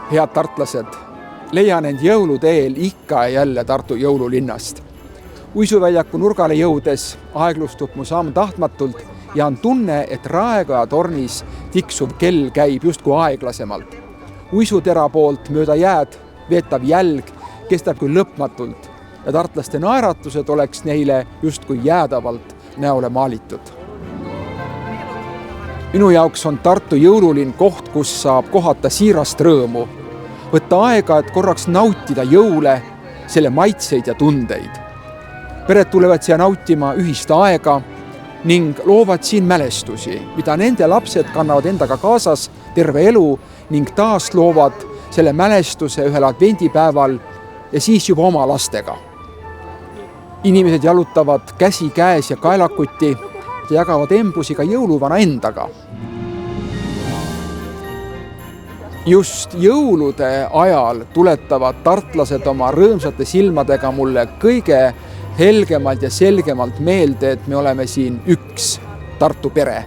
Head tartlased, leian end jõuluteel ikka ja jälle Tartu jõululinnast. Uisuväljaku nurgale jõudes aeglustub mu samm tahtmatult ja on tunne, et Raekoja tornis tiksuv kell käib justkui aeglasemalt. Uisutera poolt mööda jääd veetav jälg kestab küll lõpmatult ja tartlaste naeratused oleks neile justkui jäädavalt näole maalitud. Minu jaoks on Tartu jõululinn koht, kus saab kohata siirast rõõmu, võtta aega, et korraks nautida jõule, selle maitseid ja tundeid. Pered tulevad siia nautima ühist aega ning loovad siin mälestusi, mida nende lapsed kannavad endaga kaasas terve elu ning taas loovad selle mälestuse ühel advendipäeval ja siis juba oma lastega. Inimesed jalutavad käsi käes ja kaelakuti ja jagavad embusi ka jõuluvana endaga. Just jõulude ajal tuletavad tartlased oma rõõmsate silmadega mulle kõige helgemalt ja selgemalt meelde, et me oleme siin üks Tartu pere.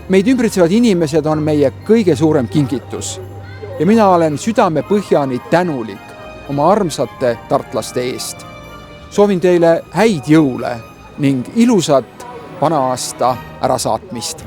Meid ümbritsevad inimesed on meie kõige suurem kingitus ja mina olen südamepõhjani tänulik oma armsate tartlaste eest. Soovin teile häid jõule ning ilusat vana aasta ärasaatmist.